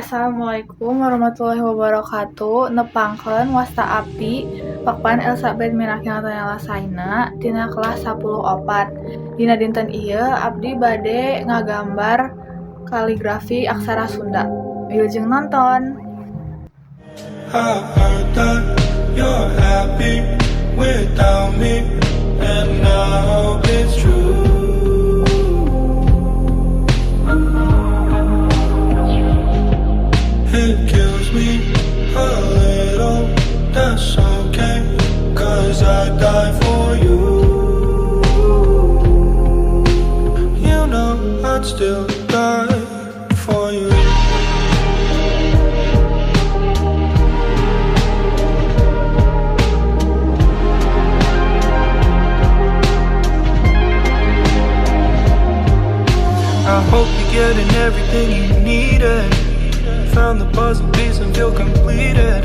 Assalamualaikum warahmatullahi wabarakatuh. Nepangkeun wasta abdi Pakpan Elizabeth Mirakiana Lasaina tina kelas 10 Dina dinten ieu abdi bade ngagambar kaligrafi aksara Sunda. Wilujeng nonton. I heard that you're happy without me, and I hope it's true. It kills me a little, that's okay, 'cause I die for you. You know I'd still die for you. I hope you're getting everything you needed. Found the puzzle piece and feel completed.